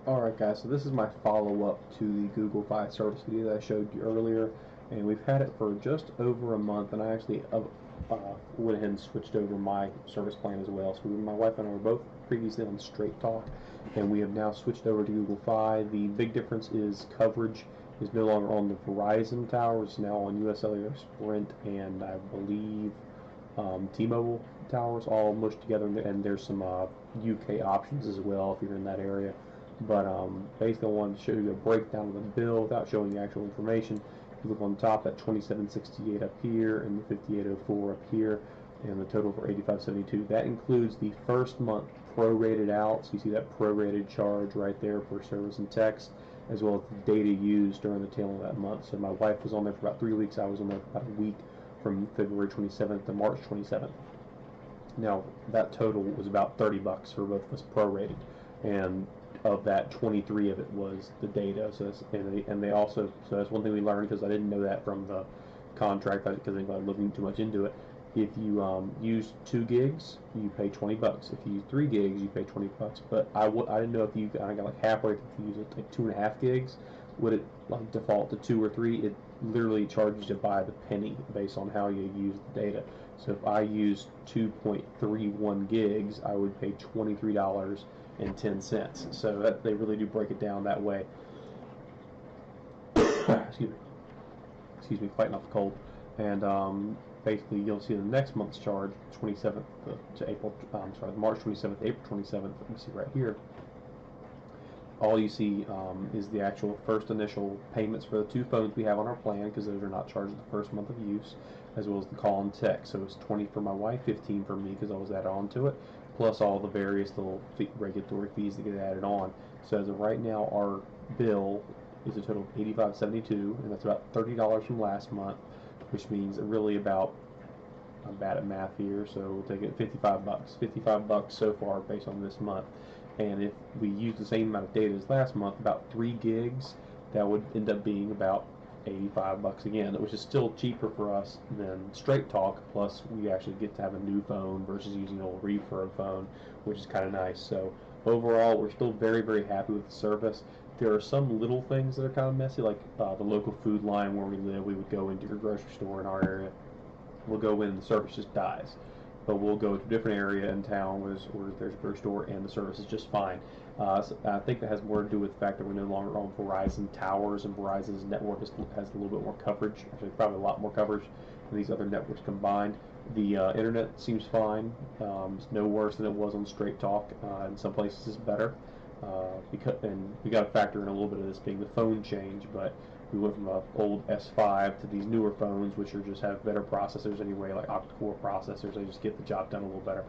Alright guys, so this is my follow-up to the Google Fi service video that I showed you earlier, and we've had it for just over a month, and I actually went ahead and switched over my service plan as well. So my wife and I were both previously on Straight Talk, and we have now switched over to Google Fi. The big difference is coverage is no longer on the Verizon towers, it's now on US Cellular, Sprint, and I believe T-Mobile towers all mushed together, and there's some UK options as well if you're in that area. But basically I wanted to show you a breakdown of the bill without showing the actual information. You look on top at 2768 up here and the 5804 up here, and the total for 8572. That includes the first month prorated out, so you see that prorated charge right there for service and text, as well as the data used during the tail of that month. So my wife was on there for about 3 weeks, I was on there for about a week, from February 27th to March 27th. Now that total was about $30 for both of us prorated, and of that 23 of it was the data. So that's, and they also, so that's one thing we learned, because I didn't know that from the contract, because I wasn't looking too much into it. If you use 2 gigs, you pay $20. If you use 3 gigs, you pay $20. But I didn't know if you, I got like halfway, if you use it like 2.5 gigs, would it like default to 2 or 3? It literally charges you by the penny based on how you use the data. So if I use 2.31 gigs, I would pay $23.10. So that, they really do break it down that way. Excuse me, fighting off the cold. And basically you'll see the next month's charge, 27th to April, March 27th, April 27th. Let me see right here. All you see is the actual first initial payments for the 2 phones we have on our plan, because those are not charged the first month of use, as well as the call and text. So it's 20 for my wife, 15 for me, because I was added on to it, plus all the various little regulatory fees that get added on. So as of right now, our bill is a total of $85.72, and that's about $30 from last month, which means really about, I'm bad at math here, so we'll take it $55. $55 so far based on this month. And if we use the same amount of data as last month, about 3 gigs, that would end up being about $85 again, which is still cheaper for us than Straight Talk, plus we actually get to have a new phone versus using an old refurb phone, which is kind of nice. So overall, we're still very, very happy with the service. There are some little things that are kind of messy, like the local food line where we live. We would go into your grocery store in our area, we'll go in and the service just dies. But we'll go to a different area in town where there's a grocery store and the service is just fine. So I think that has more to do with the fact that we're no longer on Verizon towers, and Verizon's network has a little bit more coverage, actually probably a lot more coverage than these other networks combined. The internet seems fine. It's no worse than it was on Straight Talk. In some places it's better. And we got to factor in a little bit of this being the phone change, but we went from an old S5 to these newer phones, which are just have better processors anyway, like octa-core processors. They just get the job done a little better.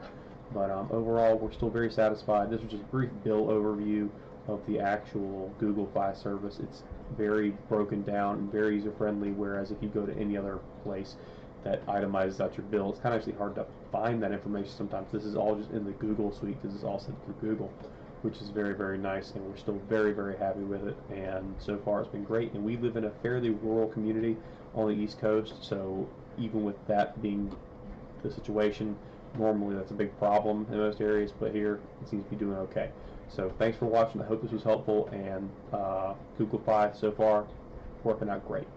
But overall, we're still very satisfied. This was just a brief bill overview of the actual Google Fi service. It's very broken down and very user-friendly, whereas if you go to any other place that itemizes out your bill, it's kind of actually hard to find that information sometimes. This is all just in the Google suite, because it's all sent through Google, which is very, very nice, and we're still very, very happy with it. And so far it's been great. And we live in a fairly rural community on the East Coast, so even with that being the situation, normally that's a big problem in most areas, but here it seems to be doing okay. So thanks for watching. I hope this was helpful, and Google Fi so far working out great.